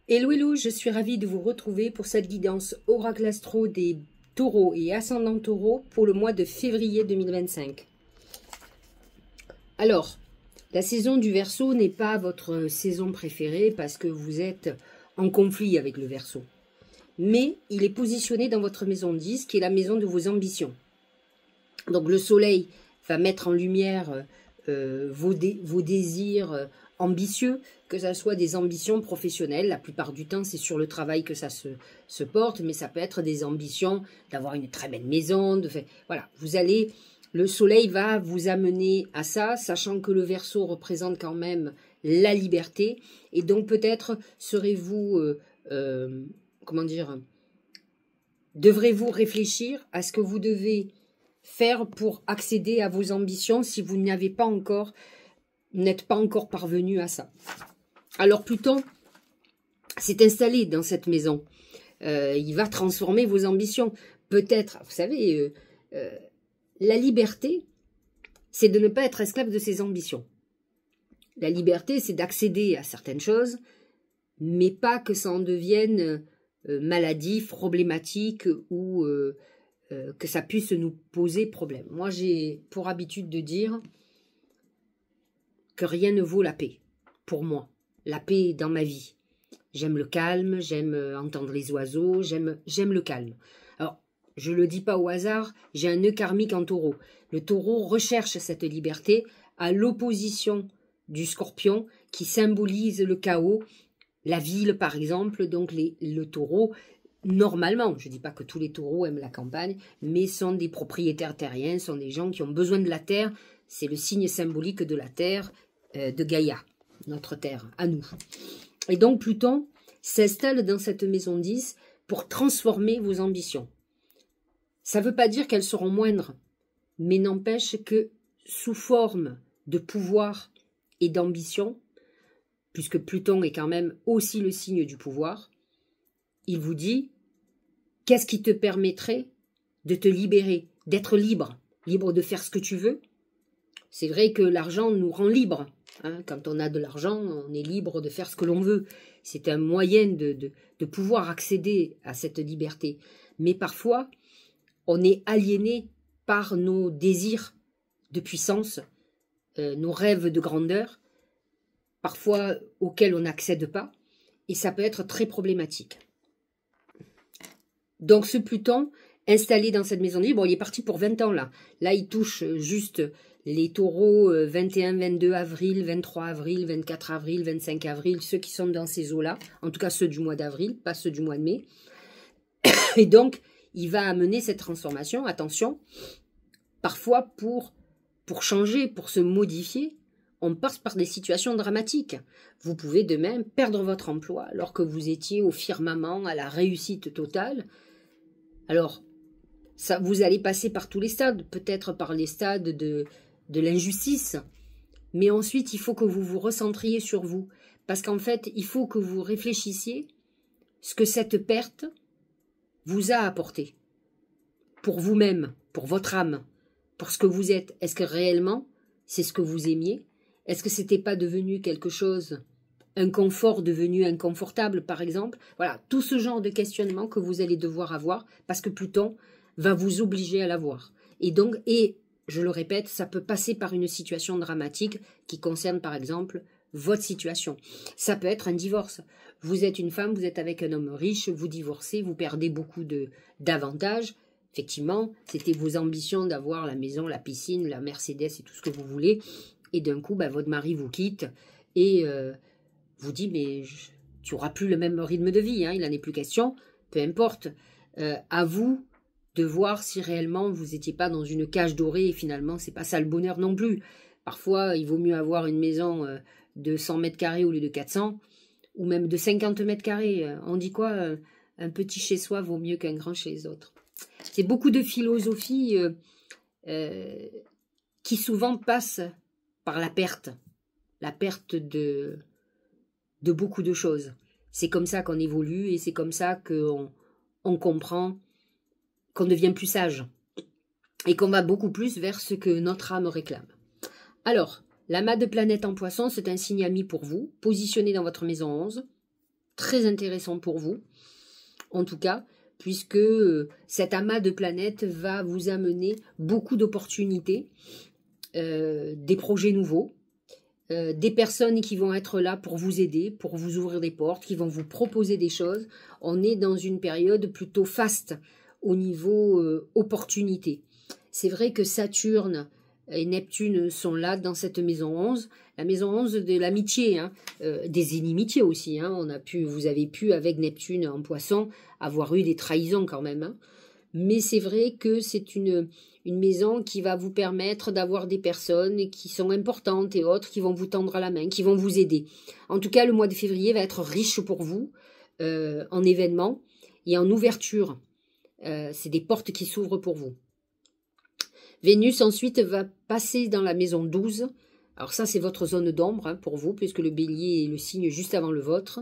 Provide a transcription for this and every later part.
Hello, hello, je suis ravie de vous retrouver pour cette guidance oracle astro des taureaux et ascendants taureaux pour le mois de février 2025. Alors, la saison du Verseau n'est pas votre saison préférée parce que vous êtes en conflit avec le Verseau. Mais il est positionné dans votre maison 10, qui est la maison de vos ambitions. Donc le soleil va mettre en lumière vos désirs ambitieux, que ce soit des ambitions professionnelles. La plupart du temps, c'est sur le travail que ça se porte, mais ça peut être des ambitions d'avoir une très belle maison. Voilà, le soleil va vous amener à ça, sachant que le Verseau représente quand même la liberté. Et donc peut-être serez-vous, devrez-vous réfléchir à ce que vous devez faire pour accéder à vos ambitions si vous n'êtes pas encore parvenu à ça. Alors Pluton s'est installé dans cette maison. Il va transformer vos ambitions. Peut-être, vous savez, la liberté, c'est de ne pas être esclave de ses ambitions. La liberté, c'est d'accéder à certaines choses, mais pas que ça en devienne maladif, problématique ou que ça puisse nous poser problème. Moi, j'ai pour habitude de dire que rien ne vaut la paix, pour moi. La paix dans ma vie. J'aime le calme, j'aime entendre les oiseaux, j'aime le calme. Alors, je ne le dis pas au hasard, j'ai un nœud karmique en taureau. Le taureau recherche cette liberté à l'opposition du scorpion qui symbolise le chaos, la ville par exemple. Donc le taureau, normalement, je ne dis pas que tous les taureaux aiment la campagne, mais sont des propriétaires terriens, sont des gens qui ont besoin de la terre. C'est le signe symbolique de la terre, de Gaïa, notre terre, à nous. Et donc Pluton s'installe dans cette maison 10 pour transformer vos ambitions. Ça ne veut pas dire qu'elles seront moindres, mais n'empêche que sous forme de pouvoir et d'ambition, puisque Pluton est quand même aussi le signe du pouvoir, il vous dit, qu'est-ce qui te permettrait de te libérer, d'être libre, libre de faire ce que tu veux? C'est vrai que l'argent nous rend libres. Hein. Quand on a de l'argent, on est libre de faire ce que l'on veut. C'est un moyen de pouvoir accéder à cette liberté. Mais parfois, on est aliéné par nos désirs de puissance, nos rêves de grandeur, parfois auxquels on n'accède pas, et ça peut être très problématique. Donc ce Pluton, installé dans cette maison libre, il est parti pour 20 ans là. Là, il touche juste les taureaux 21, 22 avril, 23 avril, 24 avril, 25 avril, ceux qui sont dans ces eaux-là, en tout cas ceux du mois d'avril, pas ceux du mois de mai. Et donc, il va amener cette transformation, attention, parfois pour changer, pour se modifier, on passe par des situations dramatiques. Vous pouvez de même perdre votre emploi alors que vous étiez au firmament, à la réussite totale. Alors, ça, vous allez passer par tous les stades, peut-être par les stades de l'injustice, mais ensuite, il faut que vous vous recentriez sur vous, parce qu'en fait, il faut que vous réfléchissiez ce que cette perte vous a apporté, pour vous-même, pour votre âme, pour ce que vous êtes. Est-ce que réellement, c'est ce que vous aimiez? Est-ce que c'était pas devenu quelque chose, un confort devenu inconfortable, par exemple? Voilà, tout ce genre de questionnement que vous allez devoir avoir, parce que Pluton va vous obliger à l'avoir. Et donc, je le répète, ça peut passer par une situation dramatique qui concerne, par exemple, votre situation. Ça peut être un divorce. Vous êtes une femme, vous êtes avec un homme riche, vous divorcez, vous perdez beaucoup d'avantages. Effectivement, c'était vos ambitions d'avoir la maison, la piscine, la Mercedes et tout ce que vous voulez. Et d'un coup, votre mari vous quitte et vous dit, mais tu n'auras plus le même rythme de vie, hein, il n'en est plus question, peu importe. À vous de voir si réellement vous n'étiez pas dans une cage dorée et finalement, c'est pas ça le bonheur non plus. Parfois, il vaut mieux avoir une maison de 100 mètres carrés au lieu de 400 ou même de 50 mètres carrés. On dit quoi? Un petit chez soi vaut mieux qu'un grand chez les autres. C'est beaucoup de philosophie qui souvent passe par la perte de beaucoup de choses. C'est comme ça qu'on évolue et c'est comme ça qu'on comprend qu'on devient plus sage et qu'on va beaucoup plus vers ce que notre âme réclame. Alors, l'amas de planètes en poisson, c'est un signe ami pour vous, positionné dans votre maison 11. très intéressant pour vous, en tout cas, puisque cet amas de planètes va vous amener beaucoup d'opportunités, des projets nouveaux, des personnes qui vont être là pour vous aider, pour vous ouvrir des portes, qui vont vous proposer des choses. On est dans une période plutôt faste au niveau opportunité. C'est vrai que Saturne et Neptune sont là dans cette maison 11, la maison 11 de l'amitié, hein, des inimitiés aussi. Hein. Vous avez pu, avec Neptune en poisson, avoir eu des trahisons quand même. Hein. Mais c'est vrai que c'est une maison qui va vous permettre d'avoir des personnes qui sont importantes et autres, qui vont vous tendre la main, qui vont vous aider. En tout cas, le mois de février va être riche pour vous en événements et en ouverture. C'est des portes qui s'ouvrent pour vous. Vénus ensuite va passer dans la maison 12. Alors ça, c'est votre zone d'ombre hein, pour vous, puisque le bélier est le signe juste avant le vôtre.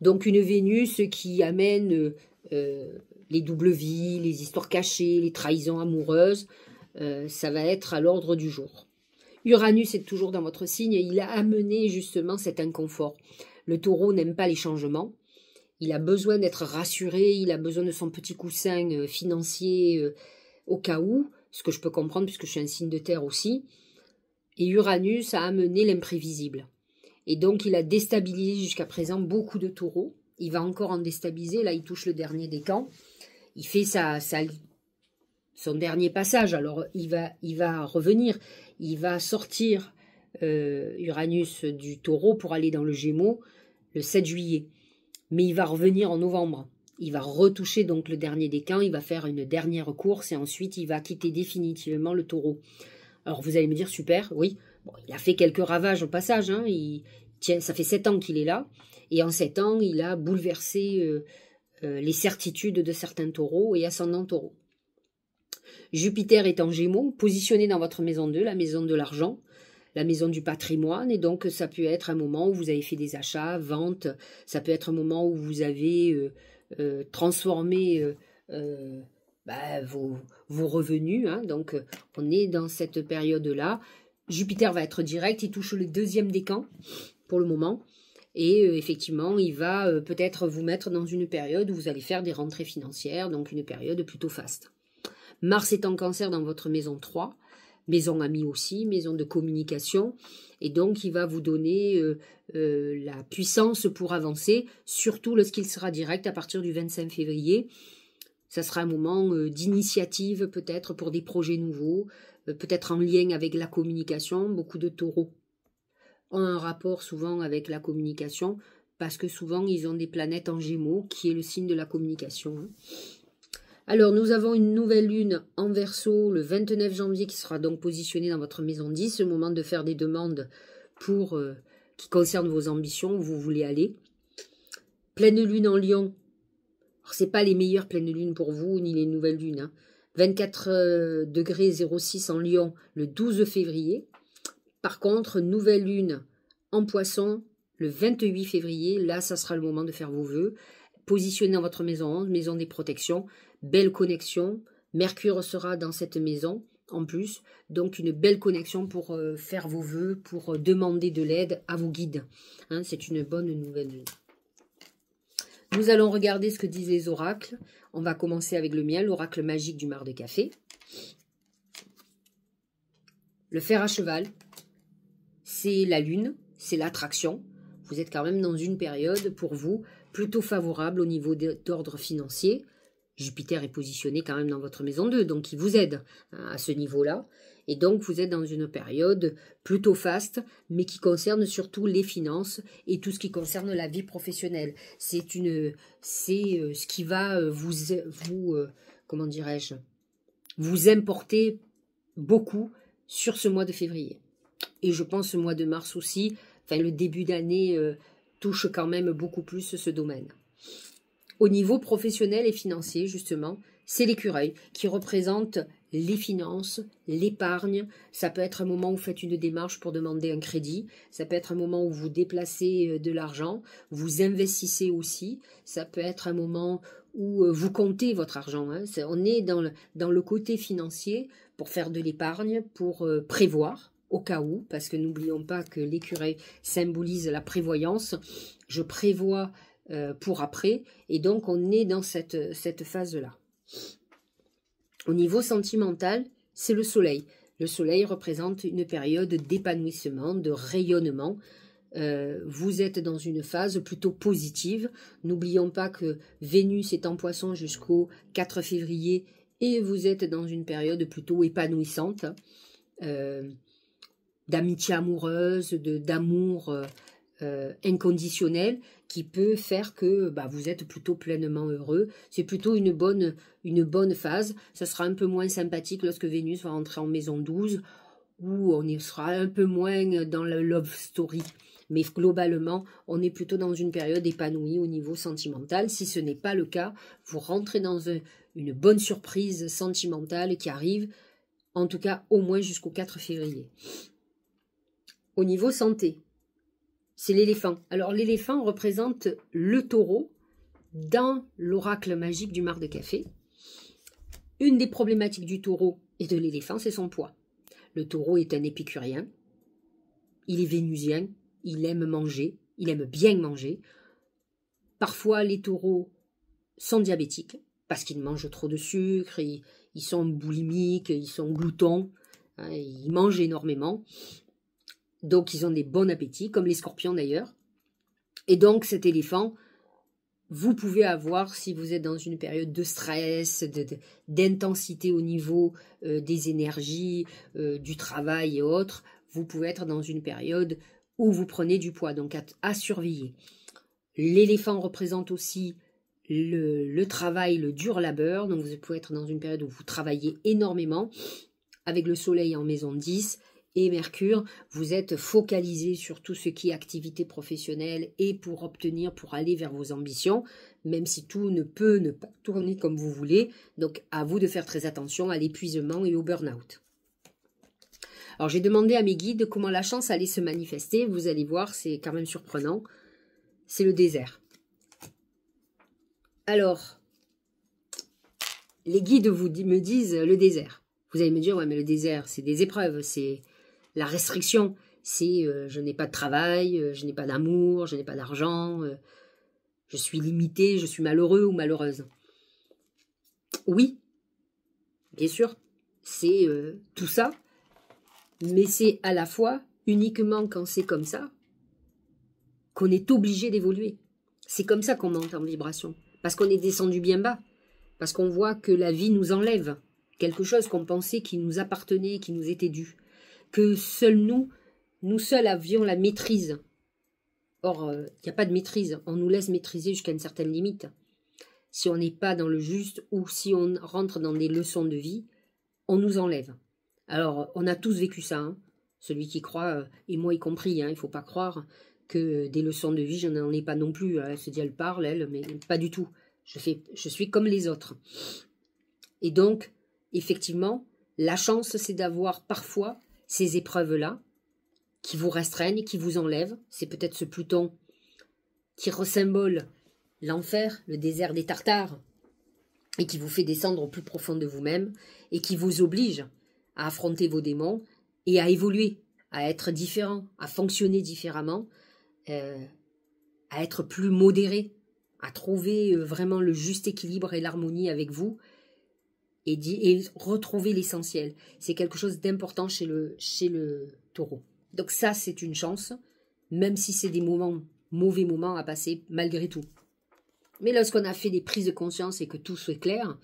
Donc une Vénus qui amène les doubles vies, les histoires cachées, les trahisons amoureuses. Ça va être à l'ordre du jour. Uranus est toujours dans votre signe et il a amené justement cet inconfort. Le taureau n'aime pas les changements. Il a besoin d'être rassuré, il a besoin de son petit coussin financier au cas où, ce que je peux comprendre puisque je suis un signe de terre aussi. Et Uranus a amené l'imprévisible. Et donc il a déstabilisé jusqu'à présent beaucoup de taureaux. Il va encore en déstabiliser, là il touche le dernier décan. Il fait son dernier passage, alors il va revenir, il va sortir Uranus du taureau pour aller dans le Gémeaux le 7 juillet. Mais il va revenir en novembre. Il va retoucher donc le dernier décan, il va faire une dernière course et ensuite il va quitter définitivement le taureau. Alors vous allez me dire, super, oui, bon, il a fait quelques ravages au passage, hein, ça fait 7 ans qu'il est là, et en 7 ans, il a bouleversé les certitudes de certains taureaux et ascendants taureaux. Jupiter est en Gémeaux, positionné dans votre maison 2, la maison de l'argent, la maison du patrimoine, et donc ça peut être un moment où vous avez fait des achats, ventes, ça peut être un moment où vous avez transformé vos revenus, hein, donc on est dans cette période-là. Jupiter va être direct, il touche le deuxième décan pour le moment, et effectivement, il va peut-être vous mettre dans une période où vous allez faire des rentrées financières, donc une période plutôt faste. Mars est en Cancer dans votre maison 3, maison amie aussi, maison de communication, et donc il va vous donner la puissance pour avancer, surtout lorsqu'il sera direct à partir du 25 février. Ça sera un moment d'initiative peut-être pour des projets nouveaux, peut-être en lien avec la communication. Beaucoup de taureaux ont un rapport souvent avec la communication, parce que souvent ils ont des planètes en Gémeaux, qui est le signe de la communication. Hein. Alors, nous avons une nouvelle lune en Verseau le 29 janvier qui sera donc positionnée dans votre maison 10, le moment de faire des demandes qui concernent vos ambitions, où vous voulez aller. Pleine lune en Lion. Alors, ce n'est pas les meilleures pleines lunes pour vous, ni les nouvelles lunes. Hein. 24 degrés 06 en Lion le 12 février. Par contre, nouvelle lune en Poisson le 28 février. Là, ça sera le moment de faire vos vœux. Positionnez dans votre maison 11, maison des protections. Belle connexion, Mercure sera dans cette maison en plus, donc une belle connexion pour faire vos vœux, pour demander de l'aide à vos guides. Hein, c'est une bonne nouvelle. Nous allons regarder ce que disent les oracles. On va commencer avec le mien, l'oracle magique du mar de café. Le fer à cheval, c'est la lune, c'est l'attraction. Vous êtes quand même dans une période pour vous plutôt favorable au niveau d'ordre financier. Jupiter est positionné quand même dans votre maison 2, donc il vous aide à ce niveau-là. Et donc, vous êtes dans une période plutôt faste, mais qui concerne surtout les finances et tout ce qui concerne la vie professionnelle. C'est ce qui va comment dirais-je, vous importer beaucoup sur ce mois de février. Et je pense ce mois de mars aussi, enfin le début d'année touche quand même beaucoup plus ce domaine. Au niveau professionnel et financier, justement, c'est l'écureuil qui représente les finances, l'épargne. Ça peut être un moment où vous faites une démarche pour demander un crédit. Ça peut être un moment où vous déplacez de l'argent. Vous investissez aussi. Ça peut être un moment où vous comptez votre argent. Hein. On est dans le côté financier pour faire de l'épargne, pour prévoir au cas où, parce que n'oublions pas que l'écureuil symbolise la prévoyance. je prévois pour après, et donc on est dans cette phase-là. Au niveau sentimental, c'est le soleil. Le soleil représente une période d'épanouissement, de rayonnement. Vous êtes dans une phase plutôt positive. N'oublions pas que Vénus est en Poisson jusqu'au 4 février et vous êtes dans une période plutôt épanouissante, d'amitié amoureuse, d'amour inconditionnel, qui peut faire que vous êtes plutôt pleinement heureux. C'est plutôt une bonne phase. Ça sera un peu moins sympathique lorsque Vénus va rentrer en maison 12, où on y sera un peu moins dans le love story. Mais globalement, on est plutôt dans une période épanouie au niveau sentimental. Si ce n'est pas le cas, vous rentrez dans une bonne surprise sentimentale qui arrive, en tout cas au moins jusqu'au 4 février. Au niveau santé, c'est l'éléphant. Alors l'éléphant représente le taureau dans l'oracle magique du mar de café. Une des problématiques du taureau et de l'éléphant, c'est son poids. Le taureau est un épicurien, il est vénusien, il aime manger, il aime bien manger. Parfois les taureaux sont diabétiques parce qu'ils mangent trop de sucre, ils sont boulimiques, ils sont gloutons, hein, ils mangent énormément. Donc, ils ont des bons appétits, comme les scorpions d'ailleurs. Et donc, cet éléphant, vous pouvez avoir, si vous êtes dans une période de stress, d'intensité au niveau des énergies, du travail et autres, vous pouvez être dans une période où vous prenez du poids, donc à surveiller. L'éléphant représente aussi le travail, le dur labeur, donc vous pouvez être dans une période où vous travaillez énormément, avec le soleil en maison 10, et Mercure, vous êtes focalisé sur tout ce qui est activité professionnelle et pour aller vers vos ambitions, même si tout ne peut ne pas tourner comme vous voulez. Donc, à vous de faire très attention à l'épuisement et au burn-out. Alors, j'ai demandé à mes guides comment la chance allait se manifester. Vous allez voir, c'est quand même surprenant. C'est le désert. Alors, les guides me disent le désert. Vous allez me dire, ouais, mais le désert, c'est des épreuves, c'est la restriction, c'est je n'ai pas de travail, je n'ai pas d'amour, je n'ai pas d'argent, je suis limité, je suis malheureux ou malheureuse. Oui, bien sûr, c'est tout ça, mais c'est à la fois uniquement quand c'est comme ça qu'on est obligé d'évoluer. C'est comme ça qu'on monte en vibration, parce qu'on est descendu bien bas, parce qu'on voit que la vie nous enlève quelque chose qu'on pensait qui nous appartenait, qui nous était dû. Que seuls nous seuls avions la maîtrise. Or, il n'y a pas de maîtrise. On nous laisse maîtriser jusqu'à une certaine limite. Si on n'est pas dans le juste ou si on rentre dans des leçons de vie, on nous enlève. Alors, on a tous vécu ça. Hein. Celui qui croit, et moi y compris, hein, il ne faut pas croire que des leçons de vie, je n'en ai pas non plus. Elle se dit, elle parle, elle, mais pas du tout. Je suis comme les autres. Et donc, effectivement, la chance, c'est d'avoir parfois ces épreuves-là qui vous restreignent, qui vous enlèvent. C'est peut-être ce Pluton qui resymbole l'enfer, le désert des Tartares, et qui vous fait descendre au plus profond de vous-même, et qui vous oblige à affronter vos démons et à évoluer, à être différent, à fonctionner différemment, à être plus modéré, à trouver vraiment le juste équilibre et l'harmonie avec vous, et retrouver l'essentiel. C'est quelque chose d'important chez le taureau. Donc ça, c'est une chance, même si c'est des mauvais moments à passer malgré tout. Mais lorsqu'on a fait des prises de conscience et que tout soit clair,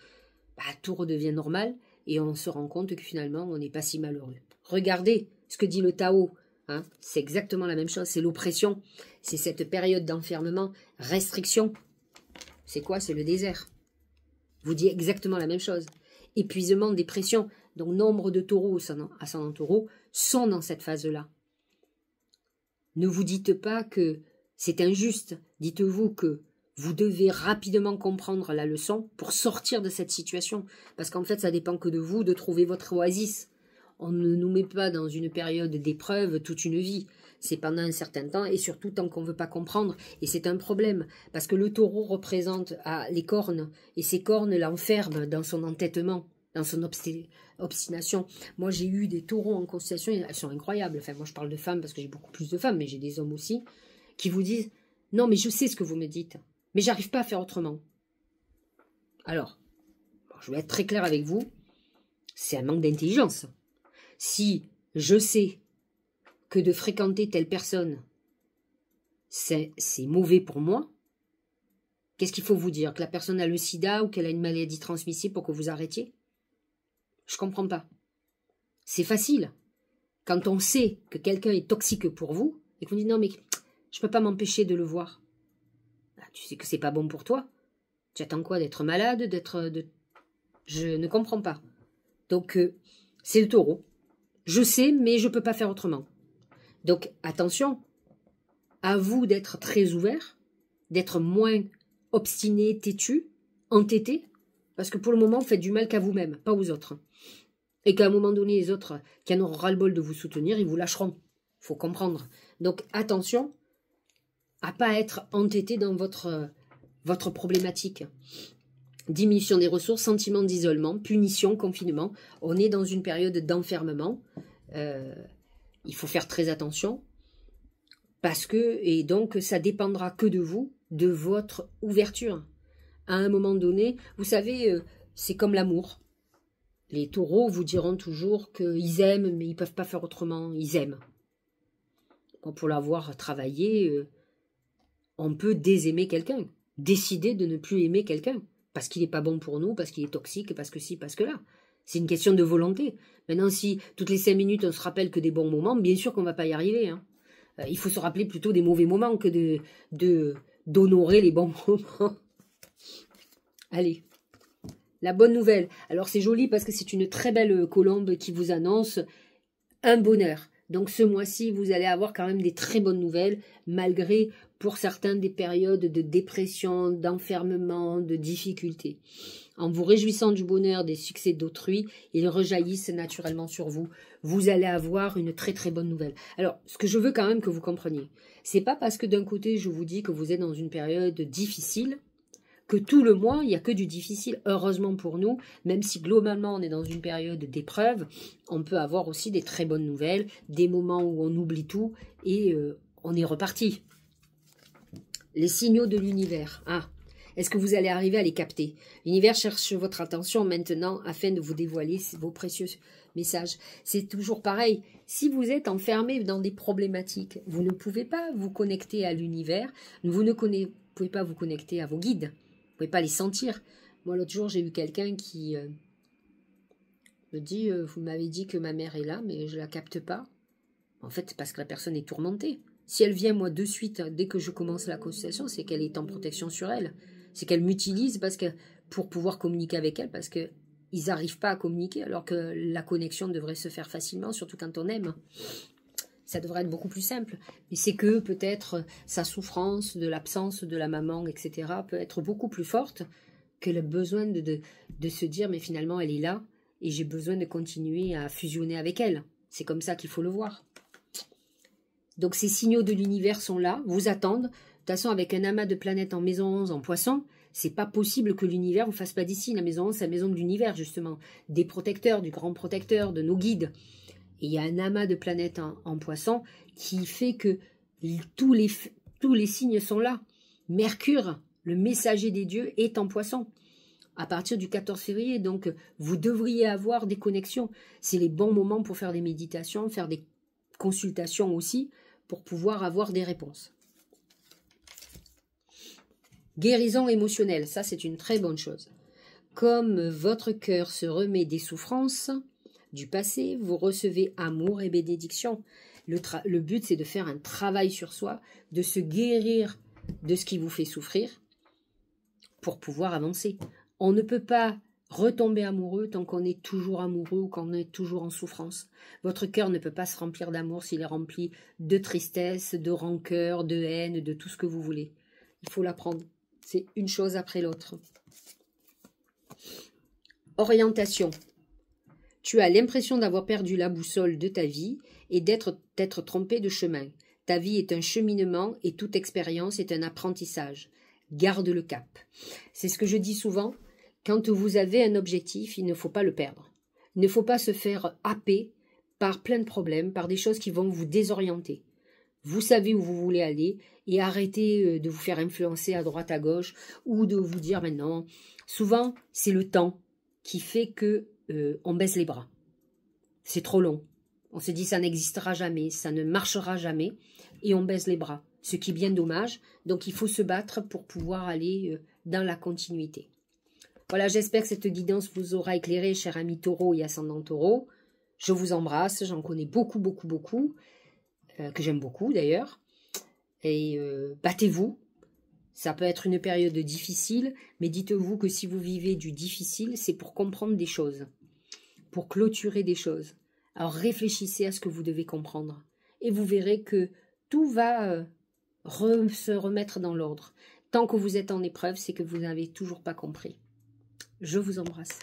tout redevient normal et on se rend compte que finalement, on n'est pas si malheureux. Regardez ce que dit le Tao. Hein, c'est exactement la même chose, c'est l'oppression. C'est cette période d'enfermement, restriction. C'est quoi? C'est le désert. Vous dit exactement la même chose. Épuisement, dépression. Donc, nombre de taureaux ascendant taureau sont dans cette phase-là. Ne vous dites pas que c'est injuste. Dites-vous que vous devez rapidement comprendre la leçon pour sortir de cette situation. Parce qu'en fait, ça dépend que de vous de trouver votre oasis. On ne nous met pas dans une période d'épreuve toute une vie. C'est pendant un certain temps et surtout tant qu'on ne veut pas comprendre. Et c'est un problème parce que le taureau représente les cornes et ces cornes l'enferment dans son entêtement, dans son obstination. Moi, j'ai eu des taureaux en constellation, elles sont incroyables. Enfin, moi, je parle de femmes parce que j'ai beaucoup plus de femmes, mais j'ai des hommes aussi qui vous disent « Non, mais je sais ce que vous me dites. Mais j'arrive pas à faire autrement. Alors, je vais être très clair avec vous. C'est un manque d'intelligence. Si je sais que de fréquenter telle personne, c'est mauvais pour moi, qu'est-ce qu'il faut vous dire? Que la personne a le sida ou qu'elle a une maladie transmissible pour que vous arrêtiez? Je comprends pas. C'est facile. Quand on sait que quelqu'un est toxique pour vous, et qu'on dit non mais je peux pas m'empêcher de le voir. Tu sais que c'est pas bon pour toi. Tu attends quoi? D'être malade? Je ne comprends pas. Donc, c'est le taureau. Je sais, mais je peux pas faire autrement. Donc, attention, à vous d'être très ouvert, d'être moins obstiné, têtu, entêté, parce que pour le moment, vous faites du mal qu'à vous-même, pas aux autres. Et qu'à un moment donné, les autres qui en auront ras-le-bol de vous soutenir, ils vous lâcheront. Faut comprendre. Donc, attention à pas être entêté dans votre problématique. Diminution des ressources, sentiment d'isolement, punition, confinement. On est dans une période d'enfermement. Il faut faire très attention. Et donc, ça dépendra que de vous, de votre ouverture. À un moment donné, vous savez, c'est comme l'amour. Les taureaux vous diront toujours qu'ils aiment, mais ils ne peuvent pas faire autrement. Ils aiment. Bon, pour l'avoir travaillé, on peut désaimer quelqu'un. Décider de ne plus aimer quelqu'un. Parce qu'il n'est pas bon pour nous, parce qu'il est toxique, parce que ci, parce que là. C'est une question de volonté. Maintenant, si toutes les 5 minutes, on se rappelle que des bons moments, bien sûr qu'on ne va pas y arriver. Hein. Il faut se rappeler plutôt des mauvais moments que d'honorer les bons moments. Allez. La bonne nouvelle. Alors, c'est joli parce que c'est une très belle colombe qui vous annonce un bonheur. Donc, ce mois-ci, vous allez avoir quand même des très bonnes nouvelles, malgré, pour certains, des périodes de dépression, d'enfermement, de difficultés. En vous réjouissant du bonheur des succès d'autrui, ils rejaillissent naturellement sur vous. Vous allez avoir une très très bonne nouvelle. Alors, ce que je veux quand même que vous compreniez, c'est pas parce que d'un côté, je vous dis que vous êtes dans une période difficile, que tout le mois, il n'y a que du difficile. Heureusement pour nous, même si globalement on est dans une période d'épreuve, on peut avoir aussi des très bonnes nouvelles, des moments où on oublie tout et on est reparti. Les signaux de l'univers. Ah, est-ce que vous allez arriver à les capter? L'univers cherche votre attention maintenant afin de vous dévoiler vos précieux messages. C'est toujours pareil. Si vous êtes enfermé dans des problématiques, vous ne pouvez pas vous connecter à l'univers, vous ne pouvez pas vous connecter à vos guides. Vous ne pouvez pas les sentir. Moi, l'autre jour, j'ai eu quelqu'un qui me dit, vous m'avez dit que ma mère est là, mais je ne la capte pas. En fait, c'est parce que la personne est tourmentée. Si elle vient, moi, de suite, dès que je commence la consultation, c'est qu'elle est en protection sur elle. C'est qu'elle m'utilise pour pouvoir communiquer avec elle, parce qu'ils n'arrivent pas à communiquer, alors que la connexion devrait se faire facilement, surtout quand on aime. Ça devrait être beaucoup plus simple. Mais c'est que peut-être sa souffrance de l'absence de la maman, etc., peut être beaucoup plus forte que le besoin de se dire, mais finalement, elle est là, et j'ai besoin de continuer à fusionner avec elle. C'est comme ça qu'il faut le voir. Donc ces signaux de l'univers sont là, vous attendent. De toute façon, avec un amas de planètes en maison 11 en poisson, c'est pas possible que l'univers ne vous fasse pas d'ici. La maison 11, c'est la maison de l'univers, justement. Des protecteurs, du grand protecteur, de nos guides. Et il y a un amas de planètes en poisson qui fait que tous les signes sont là. Mercure, le messager des dieux, est en poisson. À partir du 14 février, donc vous devriez avoir des connexions. C'est les bons moments pour faire des méditations, faire des consultations aussi, pour pouvoir avoir des réponses. Guérison émotionnelle, ça c'est une très bonne chose. Comme votre cœur se remet des souffrances du passé, vous recevez amour et bénédiction. Le but c'est de faire un travail sur soi, de se guérir de ce qui vous fait souffrir pour pouvoir avancer. On ne peut pas retomber amoureux tant qu'on est toujours amoureux ou qu'on est toujours en souffrance. Votre cœur ne peut pas se remplir d'amour s'il est rempli de tristesse, de rancœur, de haine, de tout ce que vous voulez. Il faut l'apprendre. C'est une chose après l'autre. Orientation. Tu as l'impression d'avoir perdu la boussole de ta vie et d'être trompé de chemin. Ta vie est un cheminement et toute expérience est un apprentissage. Garde le cap. C'est ce que je dis souvent. Quand vous avez un objectif, il ne faut pas le perdre. Il ne faut pas se faire happer par plein de problèmes, par des choses qui vont vous désorienter. vous savez où vous voulez aller et arrêtez de vous faire influencer à droite, à gauche ou de vous dire maintenant. Souvent, c'est le temps qui fait que on baisse les bras. C'est trop long. On se dit ça n'existera jamais, ça ne marchera jamais et on baisse les bras. Ce qui est bien dommage. Donc, il faut se battre pour pouvoir aller dans la continuité. Voilà, j'espère que cette guidance vous aura éclairé, cher ami taureau et ascendant taureau. Je vous embrasse, j'en connais beaucoup, que j'aime beaucoup d'ailleurs. Et battez-vous. Ça peut être une période difficile, mais dites-vous que si vous vivez du difficile, c'est pour comprendre des choses, pour clôturer des choses. Alors réfléchissez à ce que vous devez comprendre. Et vous verrez que tout va se remettre dans l'ordre. Tant que vous êtes en épreuve, c'est que vous n'avez toujours pas compris. Je vous embrasse.